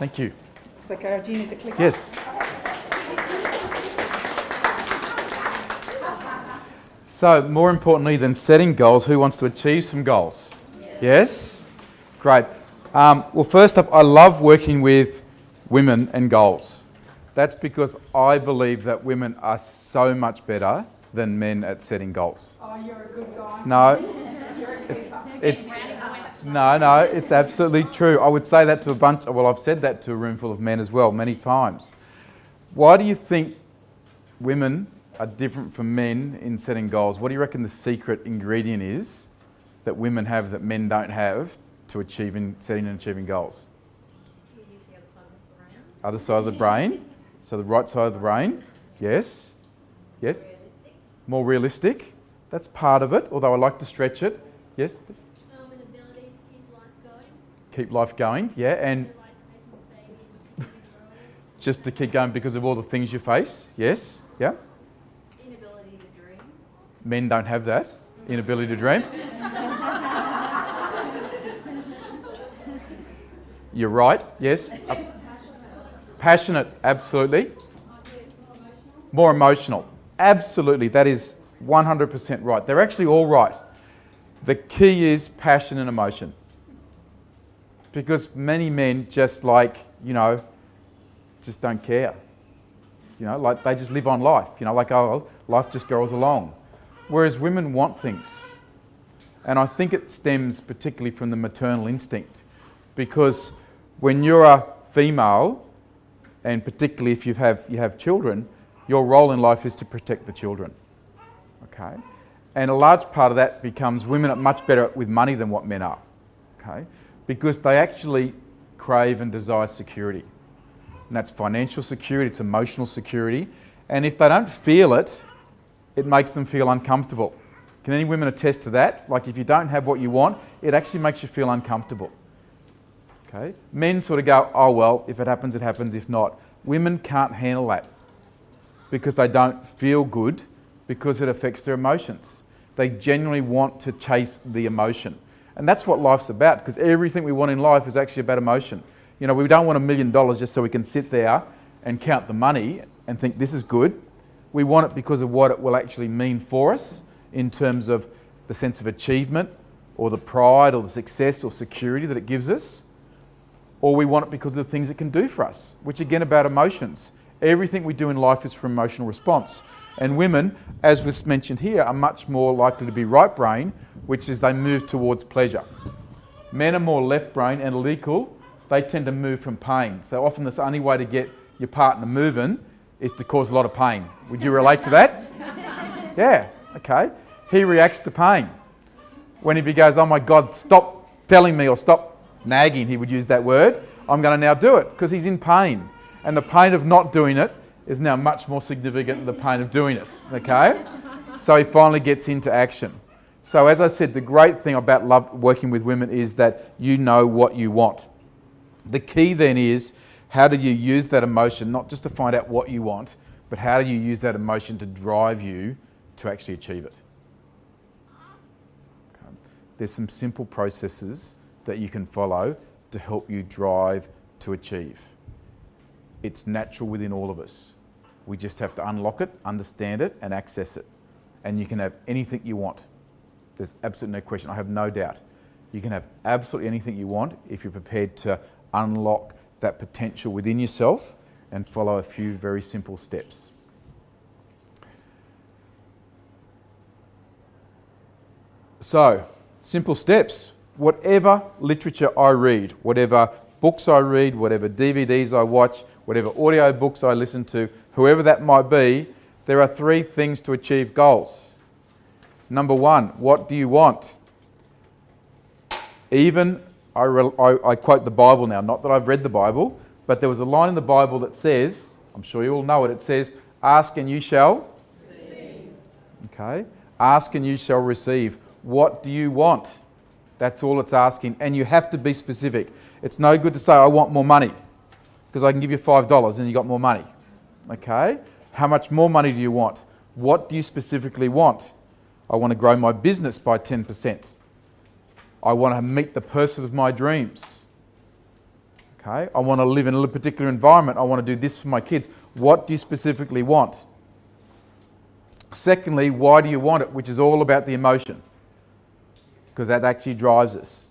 Thank you. So, Cara, do you need to click? Yes. So, more importantly than setting goals, who wants to achieve some goals? Yes? Great. Well, first up, I love working with women and goals. That's because I believe that women are so much better than men at setting goals. Oh, you're a good guy. No, it's absolutely true. I would say that to I've said that to a room full of men as well, many times. Why do you think women are different from men in setting goals? What do you reckon the secret ingredient is that women have that men don't have to setting and achieving goals? We use the other side of the brain. Other side of the brain. So the right side of the brain. Yes. Yes. Realistic. More realistic. That's part of it, although I like to stretch it. Yes. An ability to keep life going. Keep life going. Yeah. And Like making babies, just to keep going because of all the things you face. Yes. Yeah. inability to dream. Men don't have that inability to dream. You're right. Yes. Passionate. Absolutely. More emotional. Absolutely. That is 100% right. They're actually all right. The key is passion and emotion. Because many men just just don't care. Like they just live on life. Oh, life just goes along. Whereas women want things. And I think it stems particularly from the maternal instinct. Because when you're a female, and particularly if you have children, your role in life is to protect the children. Okay? And a large part of that becomes women are much better with money than what men are. Okay? Because they actually crave and desire security. And that's financial security, it's emotional security. And if they don't feel it, it makes them feel uncomfortable. Can any women attest to that? Like if you don't have what you want, it actually makes you feel uncomfortable. Okay? Men sort of go, oh well, if it happens, it happens, if not. Women can't handle that because they don't feel good, because it affects their emotions. They genuinely want to chase the emotion. And that's what life's about, because everything we want in life is actually about emotion. We don't want $1 million just so we can sit there and count the money and think this is good. We want it because of what it will actually mean for us in terms of the sense of achievement or the pride or the success or security that it gives us. Or we want it because of the things it can do for us, which again about emotions. Everything we do in life is for emotional response. And women, as was mentioned here, are much more likely to be right brain, which is they move towards pleasure. Men are more left brain, analytical. They tend to move from pain. So often the only way to get your partner moving is to cause a lot of pain. Would you relate to that? Yeah, okay. He reacts to pain. When he goes, oh my God, stop telling me or stop nagging, he would use that word, I'm going to now do it because he's in pain. And the pain of not doing it is now much more significant than the pain of doing it, okay? So he finally gets into action. So as I said, the great thing about working with women is that you know what you want. The key then is, how do you use that emotion, not just to find out what you want, but how do you use that emotion to drive you to actually achieve it? Okay. There's some simple processes that you can follow to help you drive to achieve. It's natural within all of us. We just have to unlock it, understand it, and access it. And you can have anything you want. There's absolutely no question, I have no doubt. You can have absolutely anything you want if you're prepared to unlock that potential within yourself and follow a few very simple steps. So, simple steps. Whatever literature I read, whatever books I read, whatever DVDs I watch, whatever audio books I listen to, whoever that might be, there are 3 things to achieve goals. Number 1, what do you want? Even, I quote the Bible now, not that I've read the Bible, but there was a line in the Bible that says, I'm sure you all know it, it says, ask and you shall receive. Okay? Ask and you shall receive. What do you want? That's all it's asking. And you have to be specific. It's no good to say, I want more money, because I can give you $5 and you got more money. Okay? How much more money do you want? What do you specifically want? I want to grow my business by 10%. I want to meet the person of my dreams. Okay, I want to live in a particular environment. I want to do this for my kids. What do you specifically want? Secondly, why do you want it? Which is all about the emotion, because that actually drives us.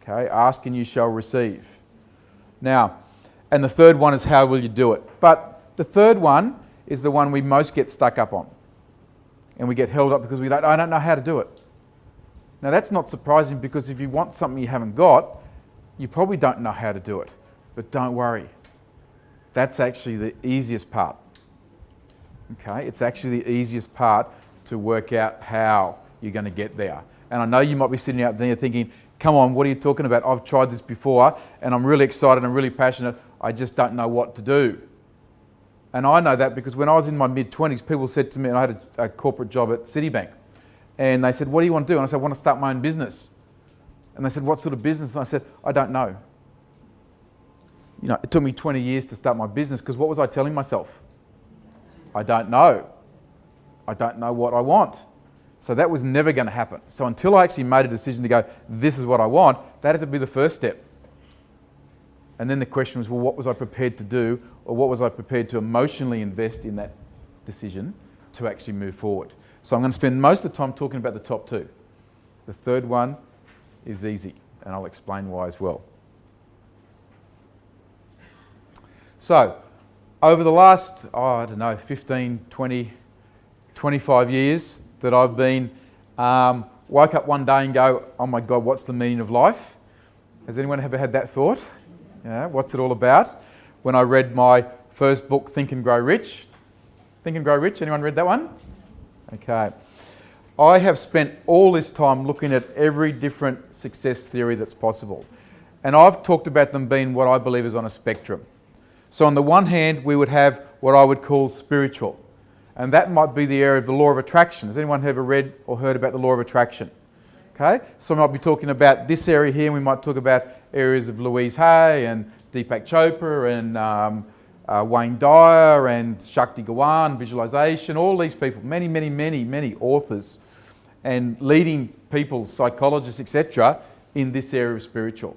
Okay, ask and you shall receive. Now, and the third one is how will you do it? But the third one is the one we most get stuck up on. And we get held up because I don't know how to do it. Now that's not surprising, because if you want something you haven't got, you probably don't know how to do it. But don't worry. That's actually the easiest part. Okay, it's actually the easiest part to work out how you're going to get there. And I know you might be sitting out there thinking, come on, what are you talking about? I've tried this before and I'm really excited, I'm really passionate. I just don't know what to do. And I know that because when I was in my mid-20s, people said to me, and I had a corporate job at Citibank, and they said, what do you want to do? And I said, I want to start my own business. And they said, what sort of business? And I said, I don't know. You know, it took me 20 years to start my business, because what was I telling myself? I don't know. I don't know what I want. So that was never going to happen. So until I actually made a decision to go, this is what I want, that had to be the first step. And then the question was, well, what was I prepared to do, or what was I prepared to emotionally invest in that decision to actually move forward? So I'm going to spend most of the time talking about the top two. The third one is easy, and I'll explain why as well. So, over the last, 15, 20, 25 years that I've been, woke up one day and go, oh my God, what's the meaning of life? Has anyone ever had that thought? Yeah, what's it all about? When I read my first book, Think and Grow Rich. Think and Grow Rich, anyone read that one? Okay. I have spent all this time looking at every different success theory that's possible. And I've talked about them being what I believe is on a spectrum. So on the one hand, we would have what I would call spiritual. And that might be the area of the law of attraction. Has anyone ever read or heard about the law of attraction? Okay, so we might be talking about this area here, and we might talk about areas of Louise Hay and Deepak Chopra and Wayne Dyer and Shakti Gawan, visualization, all these people, many authors and leading people, psychologists, etc., in this area of spiritual.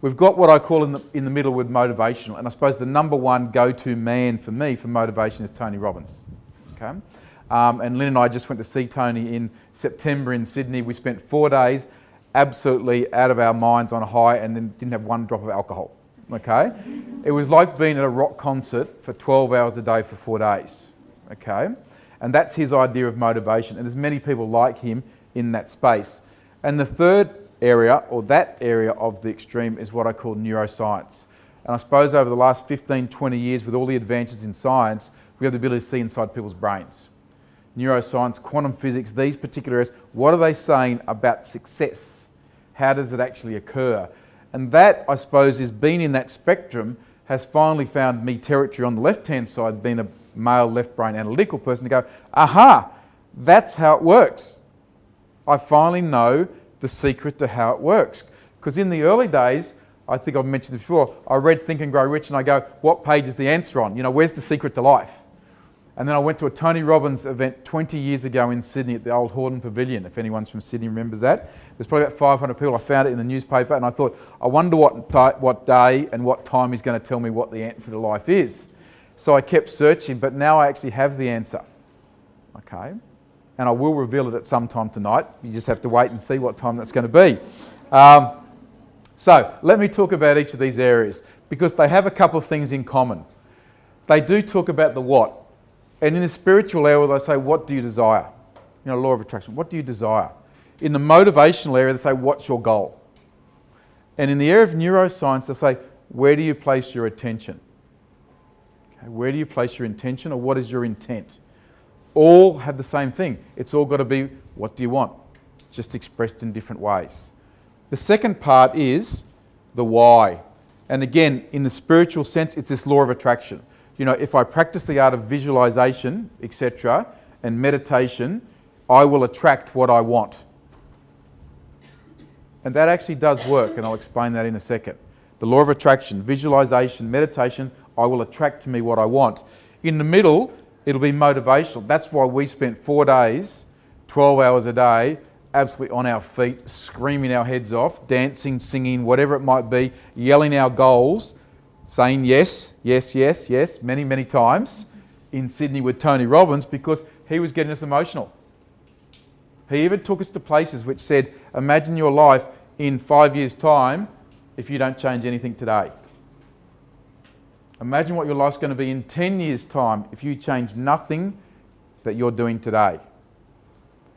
We've got what I call in the middle with motivational, and I suppose the number one go-to man for me for motivation is Tony Robbins. Okay, and Lynn and I just went to see Tony in September in Sydney. We spent 4 days absolutely out of our minds on a high, and then didn't have one drop of alcohol. Okay, it was like being at a rock concert for 12 hours a day for 4 days. Okay, and that's his idea of motivation, and there's many people like him in that space. And the third area, or that area of the extreme, is what I call neuroscience. And I suppose over the last 15, 20 years, with all the advances in science, we have the ability to see inside people's brains. Neuroscience, quantum physics, these particular areas, what are they saying about success? How does it actually occur? And that, I suppose, is being in that spectrum has finally found me territory on the left-hand side, being a male left-brain analytical person, to go, aha, that's how it works. I finally know the secret to how it works. Because in the early days, I think I've mentioned this before, I read Think and Grow Rich and I go, what page is the answer on? You know, where's the secret to life? And then I went to a Tony Robbins event 20 years ago in Sydney at the old Hordern Pavilion, if anyone's from Sydney remembers that. There's probably about 500 people. I found it in the newspaper and I thought, I wonder what day and what time he's going to tell me what the answer to life is. So I kept searching, but now I actually have the answer. Okay? And I will reveal it at some time tonight. You just have to wait and see what time that's going to be. So let me talk about each of these areas, because they have a couple of things in common. They do talk about the what. And in the spiritual area, they say, what do you desire? You know, law of attraction, what do you desire? In the motivational area, they say, what's your goal? And in the area of neuroscience, they say, where do you place your attention? Okay, where do you place your intention, or what is your intent? All have the same thing. It's all got to be, what do you want? Just expressed in different ways. The second part is the why. And again, in the spiritual sense, it's this law of attraction. You know, if I practice the art of visualization, etc., and meditation, I will attract what I want. And that actually does work, and I'll explain that in a second. The law of attraction, visualization, meditation, I will attract to me what I want. In the middle, it'll be motivational. That's why we spent 4 days, 12 hours a day, absolutely on our feet, screaming our heads off, dancing, singing, whatever it might be, yelling our goals, saying yes, yes, yes, yes, many, many times in Sydney with Tony Robbins because he was getting us emotional. He even took us to places which said, imagine your life in 5 years' time if you don't change anything today. Imagine what your life's going to be in 10 years' time if you change nothing that you're doing today.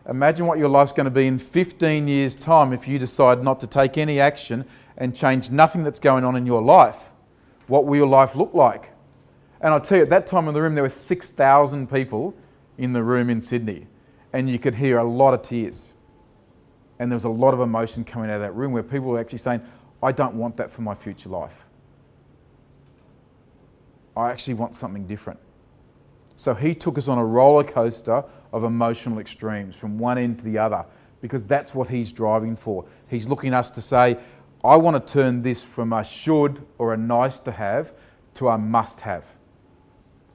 Imagine what your life's going to be in 15 years' time if you decide not to take any action and change nothing that's going on in your life. What will your life look like? And I'll tell you, at that time in the room, there were 6,000 people in the room in Sydney. And you could hear a lot of tears. And there was a lot of emotion coming out of that room where people were actually saying, I don't want that for my future life. I actually want something different. So he took us on a roller coaster of emotional extremes from one end to the other because that's what he's driving for. He's looking at us to say, I want to turn this from a should or a nice to have to a must have.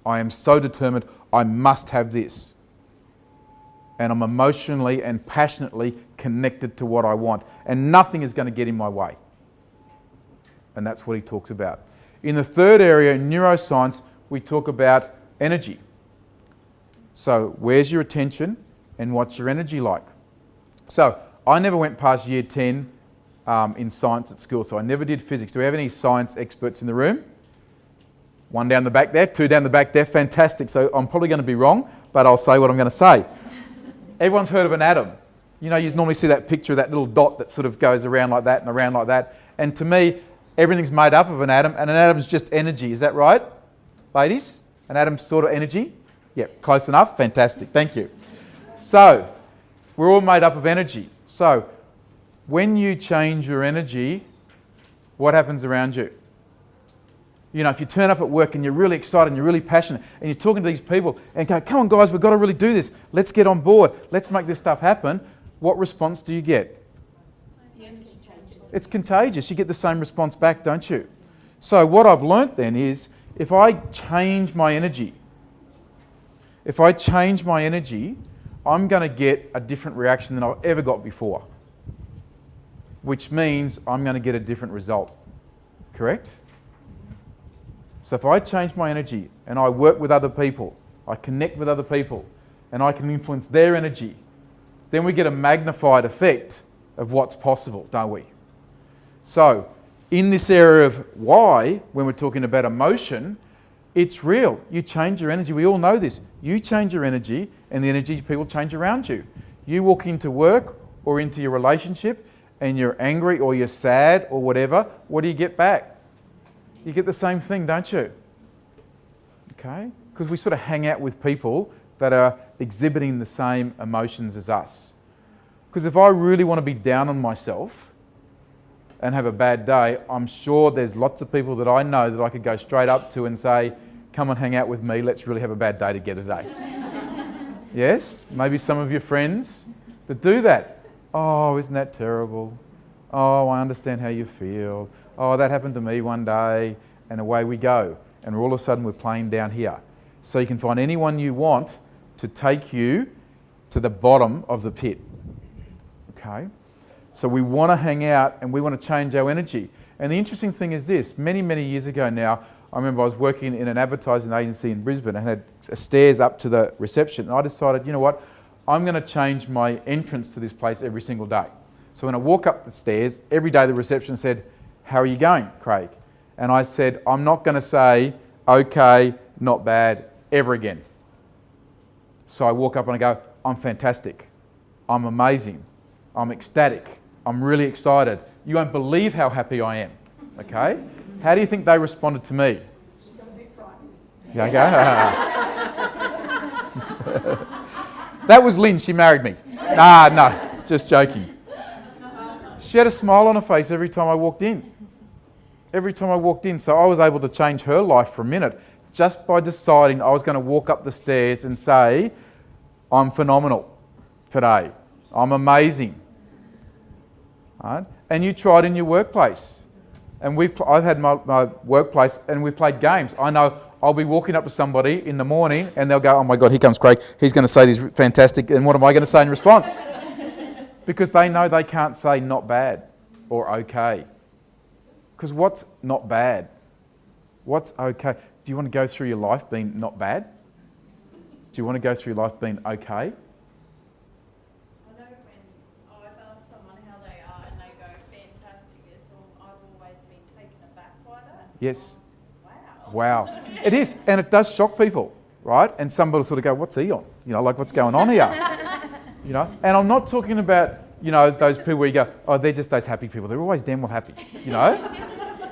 I am so determined I must have this. And I'm emotionally and passionately connected to what I want. And nothing is going to get in my way. And that's what he talks about. In the third area, in neuroscience, we talk about energy. So where's your attention and what's your energy like? So I never went past year 10 in science at school, so I never did physics. Do we have any science experts in the room? One down the back there, two down the back there, fantastic. So I'm probably going to be wrong, but I'll say what I'm going to say. Everyone's heard of an atom. You know, you normally see that picture of that little dot that sort of goes around like that and around like that. And to me, everything's made up of an atom, and an atom's just energy. Is that right, ladies? An atom's sort of energy? Yep, close enough. Fantastic. Thank you. So, we're all made up of energy. So, when you change your energy, what happens around you? You know, if you turn up at work and you're really excited and you're really passionate and you're talking to these people and go, come on guys, we've got to really do this. Let's get on board. Let's make this stuff happen. What response do you get? The energy changes. It's contagious. You get the same response back, don't you? So what I've learnt then is if I change my energy, I'm going to get a different reaction than I've ever got before, which means I'm going to get a different result. Correct? So if I change my energy and I work with other people, I connect with other people, and I can influence their energy, then we get a magnified effect of what's possible, don't we? So in this area of why, when we're talking about emotion, it's real. You change your energy. We all know this. You change your energy and the energy people change around you. You walk into work or into your relationship and you're angry or you're sad or whatever, what do you get back? You get the same thing, don't you? Okay? Because we sort of hang out with people that are exhibiting the same emotions as us. Because if I really want to be down on myself and have a bad day, I'm sure there's lots of people that I know that I could go straight up to and say, come and hang out with me, let's really have a bad day together today. Yes? Maybe some of your friends that do that. Oh, isn't that terrible? Oh, I understand how you feel. Oh, that happened to me one day, and away we go. And all of a sudden we're playing down here. So you can find anyone you want to take you to the bottom of the pit. Okay? So we want to hang out and we want to change our energy. And the interesting thing is this, many, many years ago now, I remember I was working in an advertising agency in Brisbane and had stairs up to the reception. And I decided, you know what, I'm going to change my entrance to this place every single day. So when I walk up the stairs, every day the reception said, how are you going, Craig? And I said, I'm not going to say, okay, not bad, ever again. So I walk up and I go, I'm fantastic. I'm amazing. I'm ecstatic. I'm really excited. You won't believe how happy I am. Okay? How do you think they responded to me? She got a bit frightened. Yeah, okay. That was Lynn, she married me. No, just joking. She had a smile on her face every time I walked in. Every time I walked in. So I was able to change her life for a minute just by deciding I was going to walk up the stairs and say, I'm phenomenal today. I'm amazing. Right? And you try it in your workplace. And I've had my workplace and we've played games. I know I'll be walking up to somebody in the morning and they'll go, oh my God, here comes Craig. He's going to say this fantastic. And what am I going to say in response? Because they know they can't say not bad or okay. Because what's not bad? What's okay? Do you want to go through your life being not bad? Do you want to go through your life being okay? I know when I've asked someone how they are and they go, fantastic, I've always been taken aback by that. Yes. Wow. Wow. It is, and it does shock people, right? And somebody will sort of go, what's he on? You know, like what's going on here? You know, and I'm not talking about, you know, those people where you go, oh, they're just those happy people. They're always damn well happy, you know?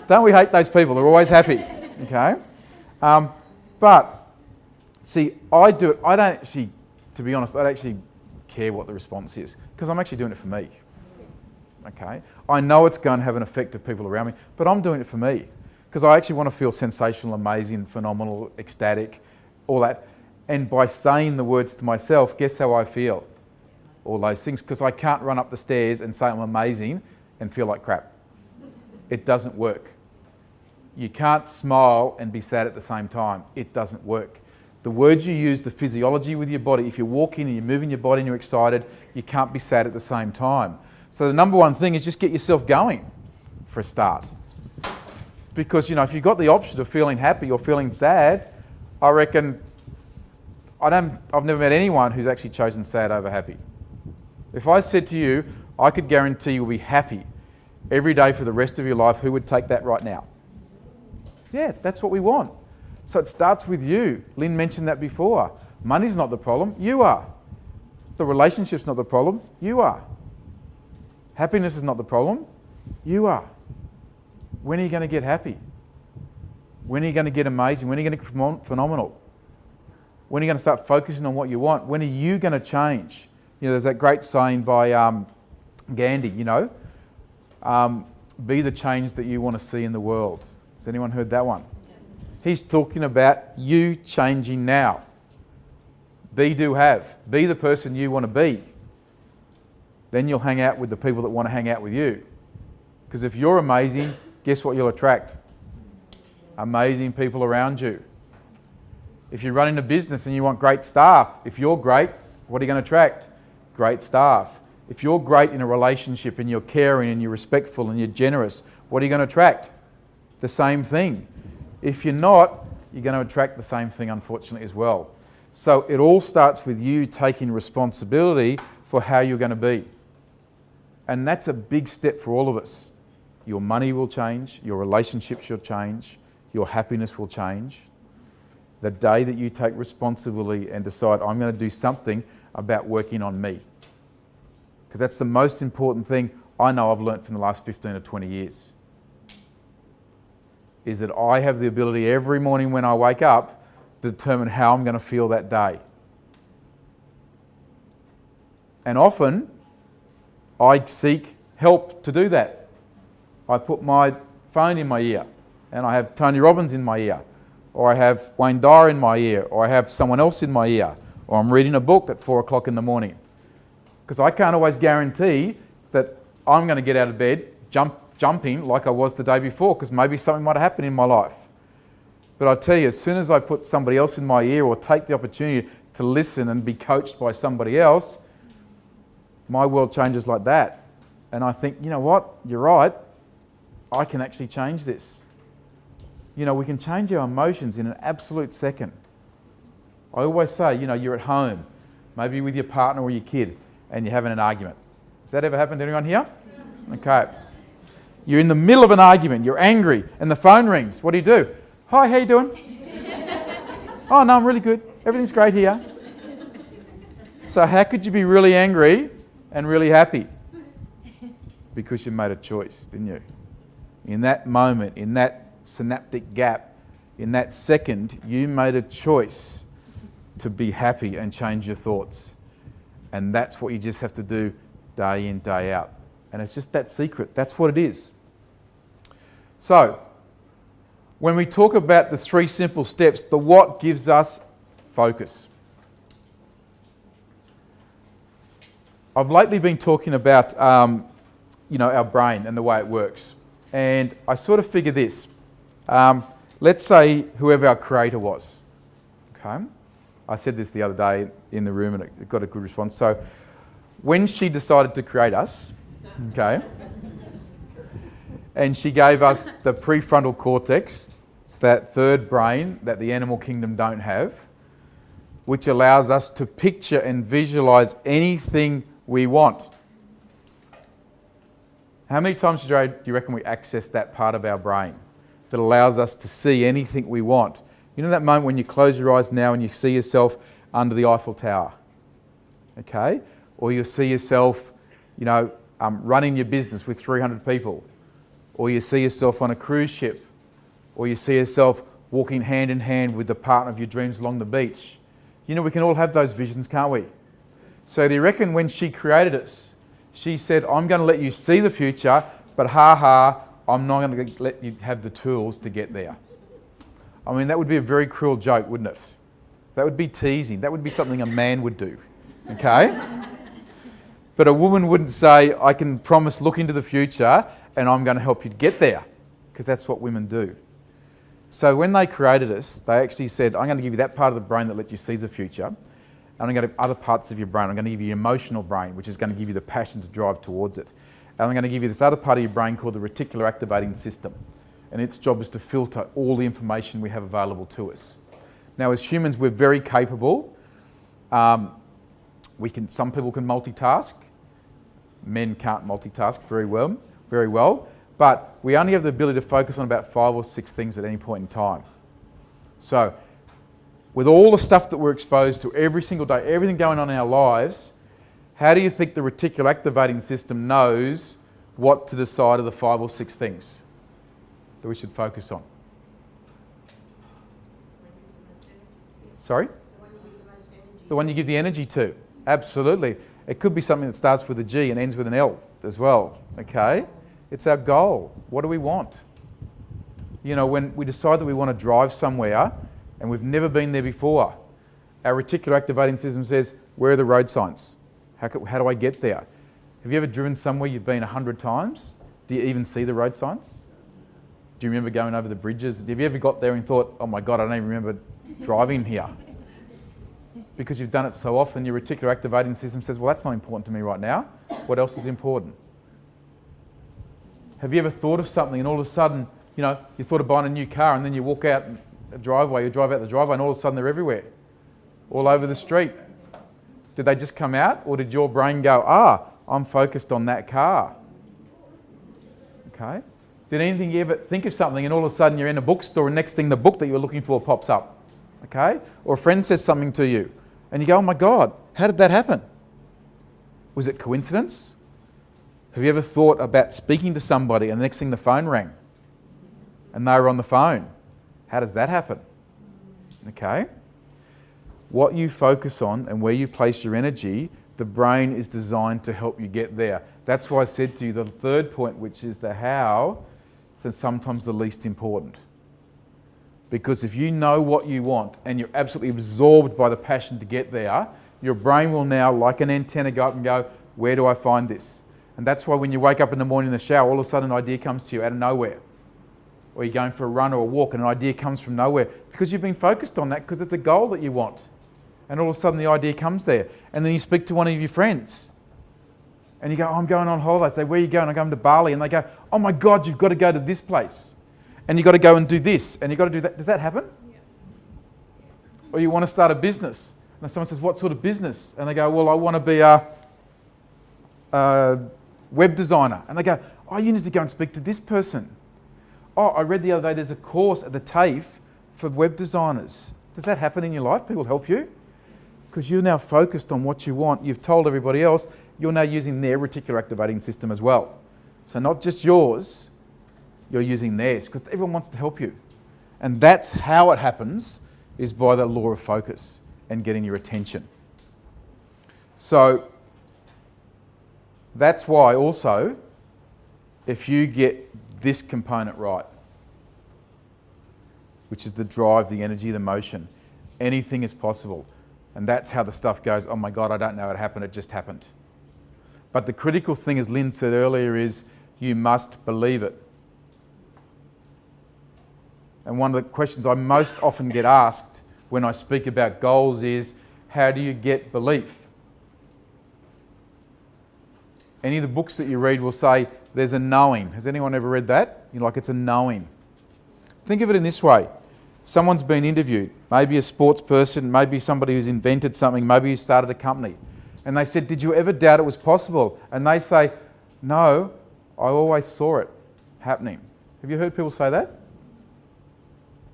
Don't we hate those people? They're always happy, okay? But, see, I do it, I don't actually, to be honest, I don't actually care what the response is because I'm actually doing it for me, okay? I know it's going to have an effect of people around me, but I'm doing it for me because I actually want to feel sensational, amazing, phenomenal, ecstatic, all that. And by saying the words to myself, guess how I feel? All those things, because I can't run up the stairs and say I'm amazing and feel like crap. It doesn't work. You can't smile and be sad at the same time. It doesn't work. The words you use, the physiology with your body, if you're walking and you're moving your body and you're excited, you can't be sad at the same time. So the number one thing is just get yourself going for a start. Because, you know, if you've got the option of feeling happy or feeling sad, I reckon I've never met anyone who's actually chosen sad over happy. If I said to you, I could guarantee you'll be happy every day for the rest of your life, who would take that right now? Yeah, that's what we want. So it starts with you. Lynn mentioned that before. Money's not the problem, you are. The relationship's not the problem, you are. Happiness is not the problem, you are. When are you going to get happy? When are you going to get amazing? When are you going to get phenomenal? When are you going to start focusing on what you want? When are you going to change? You know, there's that great saying by Gandhi, you know, be the change that you want to see in the world. Has anyone heard that one? Yeah. He's talking about you changing now. Be, do, have. Be the person you want to be. Then you'll hang out with the people that want to hang out with you. Because if you're amazing, guess what you'll attract? Amazing people around you. If you're running a business and you want great staff, if you're great, what are you going to attract? Great staff. If you're great in a relationship and you're caring and you're respectful and you're generous, what are you going to attract? The same thing. If you're not, you're going to attract the same thing, unfortunately, as well. So it all starts with you taking responsibility for how you're going to be. And that's a big step for all of us. Your money will change, your relationships will change, your happiness will change. The day that you take responsibility and decide, I'm going to do something about working on me. Because that's the most important thing I know I've learnt from the last 15 or 20 years. Is that I have the ability every morning when I wake up to determine how I'm going to feel that day. And often, I seek help to do that. I put my phone in my ear and I have Tony Robbins in my ear, or I have Wayne Dyer in my ear, or I have someone else in my ear, or I'm reading a book at 4 o'clock in the morning. Because I can't always guarantee that I'm going to get out of bed jumping like I was the day before, because maybe something might have happened in my life. But I tell you, as soon as I put somebody else in my ear or take the opportunity to listen and be coached by somebody else, my world changes like that. And I think, you know what, you're right, I can actually change this. You know, we can change our emotions in an absolute second. I always say, you know, you're at home, maybe with your partner or your kid, and you're having an argument. Has that ever happened to anyone here? Okay. You're in the middle of an argument, you're angry, and the phone rings. What do? Hi, how you doing? Oh, no, I'm really good. Everything's great here. So how could you be really angry and really happy? Because you made a choice, didn't you? In that moment, in that synaptic gap, in that second, you made a choice to be happy and change your thoughts. And that's what you just have to do day in, day out. And it's just that secret. That's what it is. So, when we talk about the 3 simple steps, the what gives us focus. I've lately been talking about our brain and the way it works. And I sort of figure this. Let's say whoever our creator was. Okay? I said this the other day in the room and it got a good response. So when she decided to create us, okay, and she gave us the prefrontal cortex, that third brain that the animal kingdom don't have, which allows us to picture and visualize anything we want. How many times do you reckon we access that part of our brain that allows us to see anything we want? You know that moment when you close your eyes now and you see yourself under the Eiffel Tower, okay? Or you see yourself, running your business with 300 people. Or you see yourself on a cruise ship. Or you see yourself walking hand in hand with the partner of your dreams along the beach. We can all have those visions, can't we? So do you reckon when she created us, she said, I'm going to let you see the future, but I'm not going to let you have the tools to get there. I mean, that would be a very cruel joke, wouldn't it? That would be teasing. That would be something a man would do, okay? But a woman wouldn't say, I can promise look into the future and I'm going to help you get there, because that's what women do. So when they created us, they actually said, I'm going to give you that part of the brain that lets you see the future, and I'm going to give other parts of your brain. I'm going to give you your emotional brain, which is going to give you the passion to drive towards it. And I'm going to give you this other part of your brain called the reticular activating system. And its job is to filter all the information we have available to us. Now, as humans, we're very capable. Some people can multitask. Men can't multitask very well. But we only have the ability to focus on about 5 or 6 things at any point in time. So, with all the stuff that we're exposed to every single day, everything going on in our lives, how do you think the reticular activating system knows what to decide of the 5 or 6 things that we should focus on? Sorry? The one you give the energy to. Absolutely. It could be something that starts with a G and ends with an L as well. Okay? It's our goal. What do we want? When we decide that we want to drive somewhere and we've never been there before, our reticular activating system says, where are the road signs? How do I get there? Have you ever driven somewhere you've been 100 times? Do you even see the road signs? Do you remember going over the bridges? Have you ever got there and thought, oh my God, I don't even remember driving here? Because you've done it so often, your reticular activating system says, well, that's not important to me right now. What else is important? Have you ever thought of something and all of a sudden, you thought of buying a new car and then you walk out a driveway, you drive out the driveway and all of a sudden they're everywhere, all over the street. Did they just come out, or did your brain go, I'm focused on that car? Okay. Did anything you ever think of something and all of a sudden you're in a bookstore and next thing the book that you were looking for pops up? Okay. Or a friend says something to you and you go, oh my God, how did that happen? Was it coincidence? Have you ever thought about speaking to somebody and the next thing the phone rang and they were on the phone? How does that happen? Okay. What you focus on and where you place your energy, the brain is designed to help you get there. That's why I said to you the third point, which is the how, is sometimes the least important. Because if you know what you want and you're absolutely absorbed by the passion to get there, your brain will now, like an antenna, go up and go, where do I find this? And that's why when you wake up in the morning in the shower, all of a sudden an idea comes to you out of nowhere. Or you're going for a run or a walk and an idea comes from nowhere. Because you've been focused on that because it's a goal that you want. And all of a sudden the idea comes there. And then you speak to one of your friends. And you go, I'm going on holiday. They say, where are you going? I'm going to Bali. And they go, oh my God, you've got to go to this place. And you've got to go and do this. And you've got to do that. Does that happen? Yeah. Or you want to start a business. And someone says, what sort of business? And they go, well, I want to be a web designer. And they go, oh, you need to go and speak to this person. Oh, I read the other day there's a course at the TAFE for web designers. Does that happen in your life? People help you? Because you're now focused on what you want. You've told everybody else. You're now using their reticular activating system as well. So not just yours, you're using theirs because everyone wants to help you. And that's how it happens, is by the law of focus and getting your attention. So that's why also, if you get this component right, which is the drive, the energy, the motion, anything is possible. And that's how the stuff goes, oh my God, I don't know how it happened, it just happened. But the critical thing, as Lynn said earlier, is you must believe it. And one of the questions I most often get asked when I speak about goals is, how do you get belief? Any of the books that you read will say there's a knowing. Has anyone ever read that? You're like, it's a knowing. Think of it in this way. Someone's been interviewed, maybe a sports person, maybe somebody who's invented something, maybe who started a company. And they said, did you ever doubt it was possible? And they say, no, I always saw it happening. Have you heard people say that?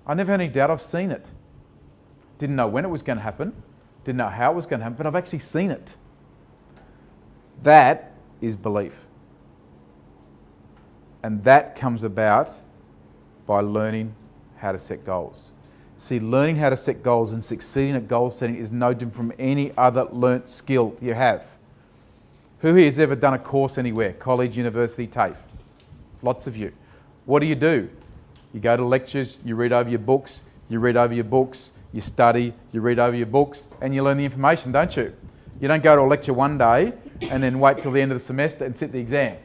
I never had any doubt, I've seen it. Didn't know when it was going to happen, didn't know how it was going to happen, but I've actually seen it. That is belief. And that comes about by learning how to set goals. See, learning how to set goals and succeeding at goal setting is no different from any other learnt skill you have. Who here has ever done a course anywhere? College, university, TAFE? Lots of you. What do? You go to lectures, you read over your books, you study, you read over your books, and you learn the information, don't you? You don't go to a lecture one day and then wait till the end of the semester and sit the exam.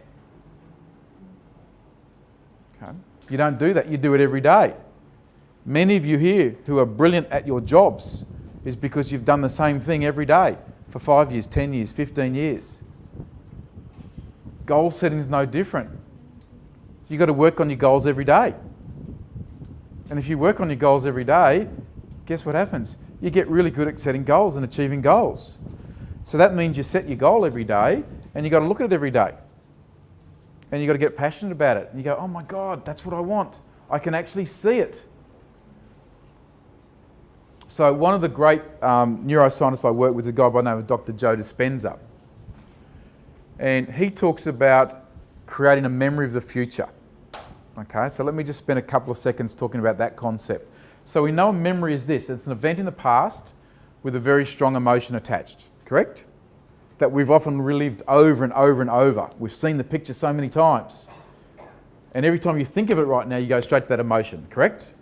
Okay. You don't do that, you do it every day. Many of you here who are brilliant at your jobs is because you've done the same thing every day for 5 years, 10 years, 15 years. Goal setting is no different. You've got to work on your goals every day. And if you work on your goals every day, guess what happens? You get really good at setting goals and achieving goals. So that means you set your goal every day and you've got to look at it every day. And you've got to get passionate about it. And you go, oh my God, that's what I want. I can actually see it. So one of the great neuroscientists I work with is a guy by the name of Dr. Joe Dispenza. And he talks about creating a memory of the future. Okay, so let me just spend a couple of seconds talking about that concept. So we know a memory is this. It's an event in the past with a very strong emotion attached, correct? That we've often relived over and over and over. We've seen the picture so many times. And every time you think of it right now, you go straight to that emotion, correct?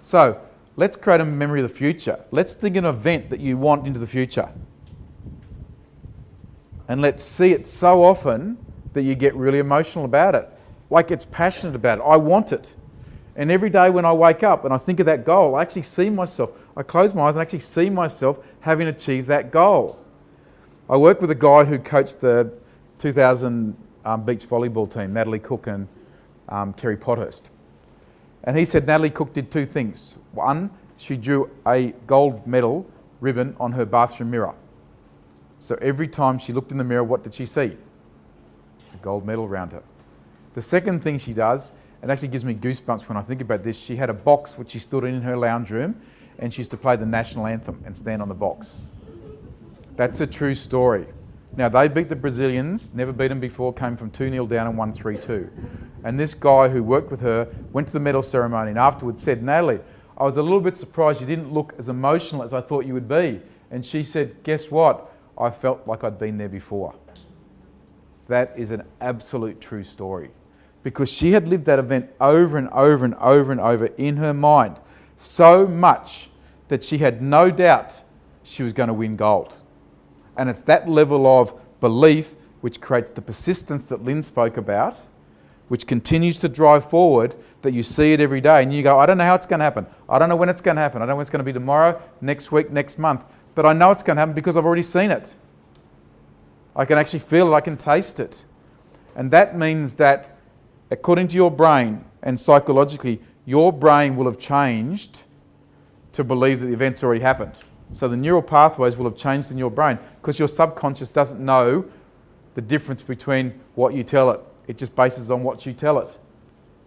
So let's create a memory of the future. Let's think of an event that you want into the future. And let's see it so often that you get really emotional about it. Like it's passionate about it. I want it. And every day when I wake up and I think of that goal, I actually see myself. I close my eyes and actually see myself having achieved that goal. I work with a guy who coached the 2000 beach volleyball team, Natalie Cook and Kerry Pothurst. And he said Natalie Cook did two things. One, she drew a gold medal ribbon on her bathroom mirror. So every time she looked in the mirror, what did she see? A gold medal around her. The second thing she does, it actually gives me goosebumps when I think about this, she had a box which she stood in her lounge room and she used to play the national anthem and stand on the box. That's a true story. Now they beat the Brazilians, never beat them before, came from 2-0 down and won 3-2. And this guy who worked with her went to the medal ceremony and afterwards said, Natalie, I was a little bit surprised you didn't look as emotional as I thought you would be. And she said, guess what? I felt like I'd been there before. That is an absolute true story. Because she had lived that event over and over and over and over in her mind so much that she had no doubt she was going to win gold. And it's that level of belief which creates the persistence that Lynn spoke about, which continues to drive forward, that you see it every day and you go, I don't know how it's going to happen. I don't know when it's going to happen. I don't know when it's going to be tomorrow, next week, next month. But I know it's going to happen because I've already seen it. I can actually feel it. I can taste it. And that means that according to your brain and psychologically, your brain will have changed to believe that the event's already happened. So the neural pathways will have changed in your brain because your subconscious doesn't know the difference between what you tell it. It just bases on what you tell it.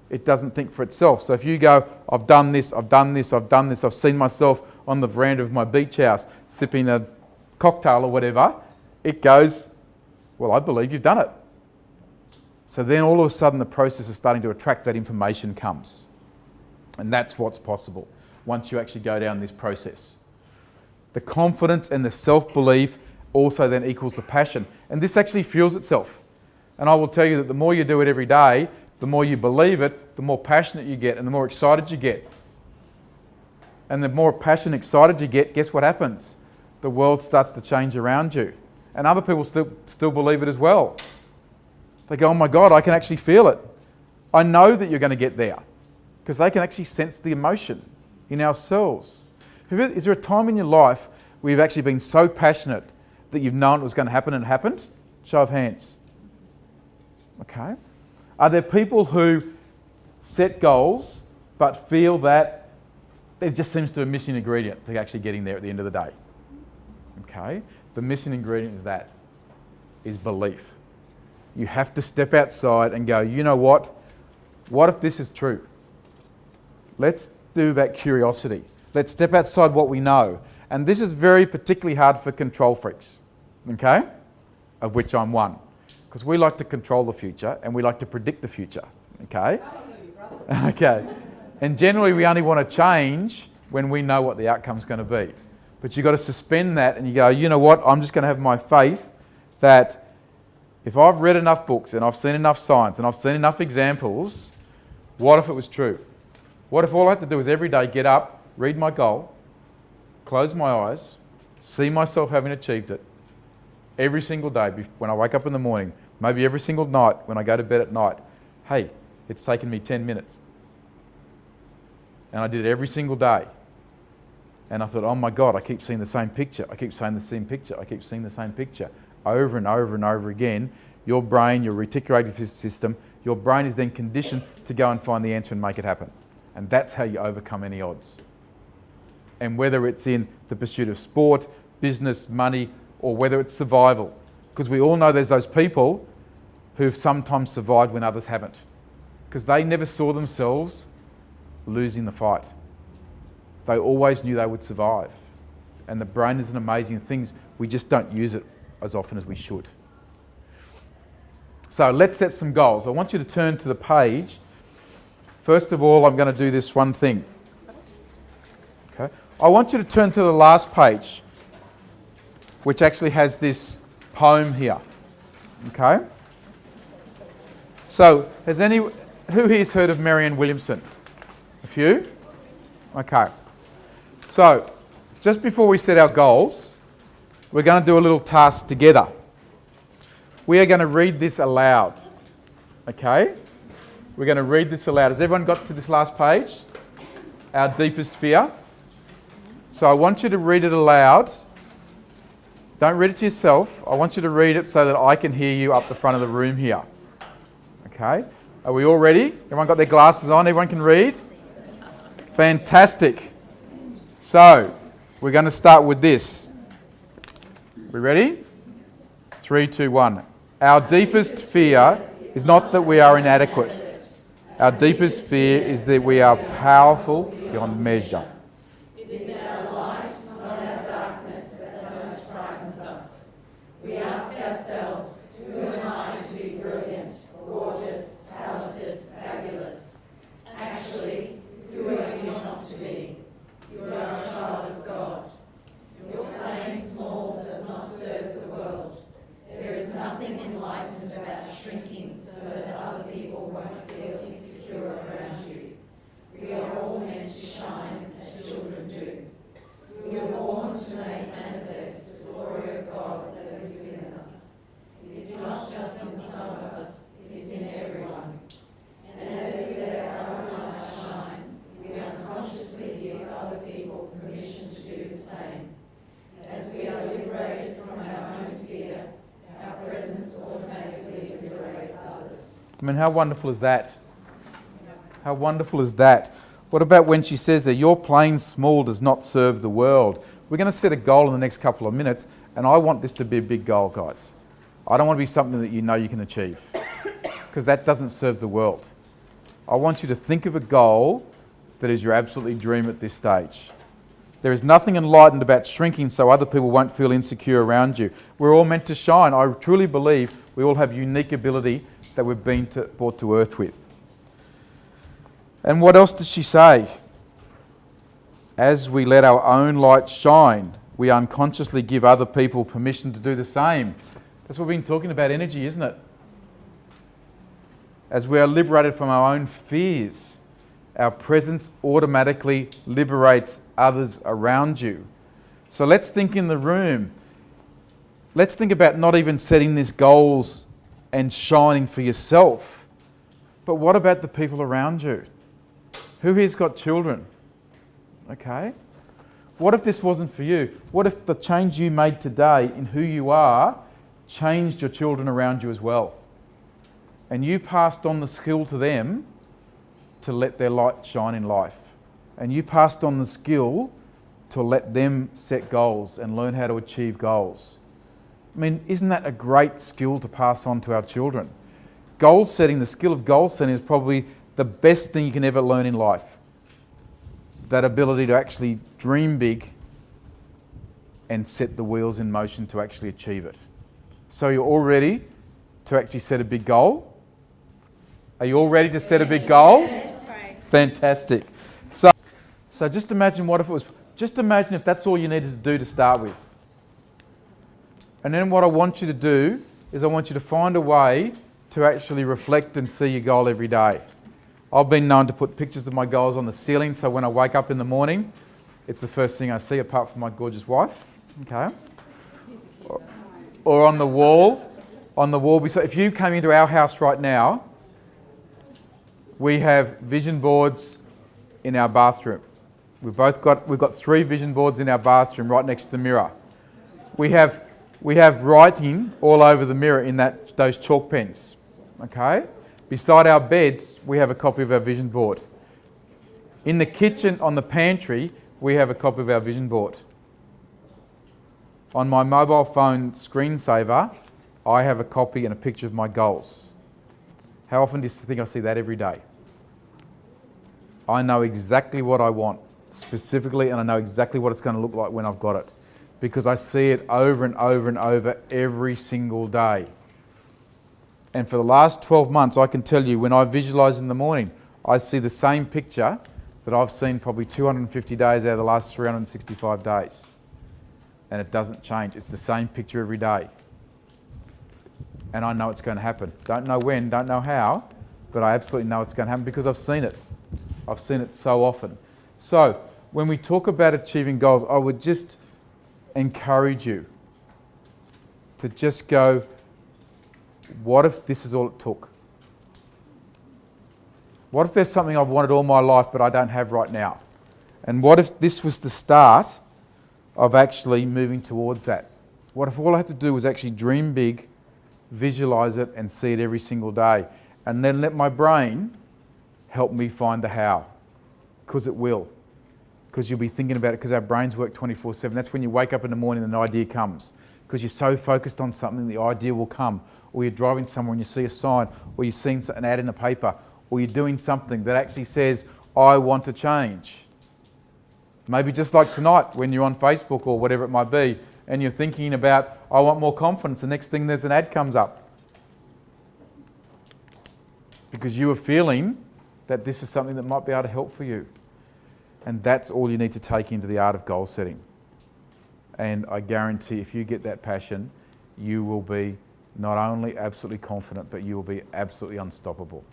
It doesn't think for itself. So if you go, I've done this, I've done this, I've done this, I've seen myself on the veranda of my beach house sipping a cocktail or whatever, it goes, well, I believe you've done it. So then all of a sudden the process of starting to attract that information comes. And that's what's possible once you actually go down this process. The confidence and the self-belief also then equals the passion. And this actually fuels itself. And I will tell you that the more you do it every day, the more you believe it, the more passionate you get and the more excited you get. And the more passionate and excited you get, guess what happens? The world starts to change around you. And other people still believe it as well. They go, oh my God, I can actually feel it. I know that you're going to get there. Because they can actually sense the emotion in ourselves. Is there a time in your life where you've actually been so passionate that you've known it was going to happen and it happened? Show of hands. Okay? Are there people who set goals but feel that there just seems to be a missing ingredient to actually getting there at the end of the day? Okay? The missing ingredient is belief. You have to step outside and go, you know what? What if this is true? Let's do that curiosity. Let's step outside what we know. And this is very particularly hard for control freaks, okay? Of which I'm one. Because we like to control the future and we like to predict the future, okay? Okay. And generally we only want to change when we know what the outcome's going to be. But you've got to suspend that and you go, you know what? I'm just going to have my faith that if I've read enough books and I've seen enough science and I've seen enough examples, what if it was true? What if all I have to do is every day get up, read my goal, close my eyes, see myself having achieved it every single day when I wake up in the morning, maybe every single night when I go to bed at night. Hey, it's taken me 10 minutes. And I did it every single day. And I thought, oh my God, I keep seeing the same picture. I keep seeing the same picture. I keep seeing the same picture over and over and over again. Your brain, your reticulative system, your brain is then conditioned to go and find the answer and make it happen. And that's how you overcome any odds. And whether it's in the pursuit of sport, business, money, or whether it's survival. Because we all know there's those people who've sometimes survived when others haven't. Because they never saw themselves losing the fight. They always knew they would survive. And the brain is an amazing thing. We just don't use it as often as we should. So let's set some goals. I want you to turn to the page. First of all, I'm going to do this one thing. Okay. I want you to turn to the last page, which actually has this poem here. Okay? So, who here's heard of Marianne Williamson? A few? Okay. So, just before we set our goals, we're going to do a little task together. We are going to read this aloud. Okay? We're going to read this aloud. Has everyone got to this last page? Our deepest fear. So I want you to read it aloud. Don't read it to yourself. I want you to read it so that I can hear you up the front of the room here. Okay? Are we all ready? Everyone got their glasses on? Everyone can read? Fantastic. So, we're going to start with this. We ready? 3, 2, 1. Our deepest fear is not that we are inadequate. Our deepest fear is that we are powerful beyond measure. It is our light, not our darkness, that most frightens us. We ask ourselves, who am I to be brilliant, gorgeous, talented, fabulous? Actually, who are you not to be? You are a child of God. Your playing small does not serve the world. There is nothing enlightened about shrinking so that other people won't feel insecure around you. We are all meant to shine as children do. We were born to make manifest the glory of God that is within us. It's not just in some of us, it's in everyone. And as we let our own light shine, we unconsciously give other people permission to do the same. As we are liberated from our own fear, our presence automatically liberates others. I mean, how wonderful is that? How wonderful is that? What about when she says that your playing small does not serve the world? We're going to set a goal in the next couple of minutes, and I want this to be a big goal, guys. I don't want to be something that you know you can achieve, because that doesn't serve the world. I want you to think of a goal that is your absolutely dream at this stage. There is nothing enlightened about shrinking so other people won't feel insecure around you. We're all meant to shine. I truly believe we all have unique ability that we've been brought to earth with. And what else does she say? As we let our own light shine, we unconsciously give other people permission to do the same. That's what we've been talking about, energy, isn't it? As we are liberated from our own fears, our presence automatically liberates others around you. So let's think in the room. Let's think about not even setting these goals and shining for yourself, but what about the people around you? Who here's got children? Okay. What if this wasn't for you? What if the change you made today in who you are changed your children around you as well? and you passed on the skill to them to let their light shine in life. And you passed on the skill to let them set goals and learn how to achieve goals. I mean, isn't that a great skill to pass on to our children? Goal setting, the skill of goal setting is probably the best thing you can ever learn in life. That ability to actually dream big and set the wheels in motion to actually achieve it. So you're all ready to actually set a big goal? Are you all ready to set a big goal? Right. Fantastic. So just imagine if that's all you needed to do to start with. And then what I want you to do is I want you to find a way to actually reflect and see your goal every day. I've been known to put pictures of my goals on the ceiling, so when I wake up in the morning, it's the first thing I see apart from my gorgeous wife. Okay. Or on the wall. So if you came into our house right now, we have vision boards in our bathroom. We've got 3 vision boards in our bathroom right next to the mirror. We have writing all over the mirror in those chalk pens. Okay? Beside our beds, we have a copy of our vision board. In the kitchen, on the pantry, we have a copy of our vision board. On my mobile phone screensaver, I have a copy and a picture of my goals. How often do you think I see that every day? I know exactly what I want specifically, and I know exactly what it's going to look like when I've got it, because I see it over and over and over every single day. And for the last 12 months, I can tell you, when I visualise in the morning, I see the same picture that I've seen probably 250 days out of the last 365 days. And it doesn't change. It's the same picture every day. And I know it's going to happen. Don't know when, don't know how, but I absolutely know it's going to happen because I've seen it. I've seen it so often. So, when we talk about achieving goals, I would just encourage you to just go, what if this is all it took? What if there's something I've wanted all my life but I don't have right now? And what if this was the start of actually moving towards that? What if all I had to do was actually dream big, visualize it and see it every single day, and then let my brain help me find the how? Because it will. Because you'll be thinking about it, because our brains work 24/7. That's when you wake up in the morning and an idea comes. Because you're so focused on something, the idea will come. Or you're driving somewhere and you see a sign, or you're seeing an ad in a paper, or you're doing something that actually says, I want to change. Maybe just like tonight when you're on Facebook or whatever it might be, and you're thinking about, I want more confidence. The next thing, there's an ad comes up. Because you were feeling that this is something that might be able to help for you. And that's all you need to take into the art of goal setting. And I guarantee if you get that passion, you will be not only absolutely confident, but you will be absolutely unstoppable.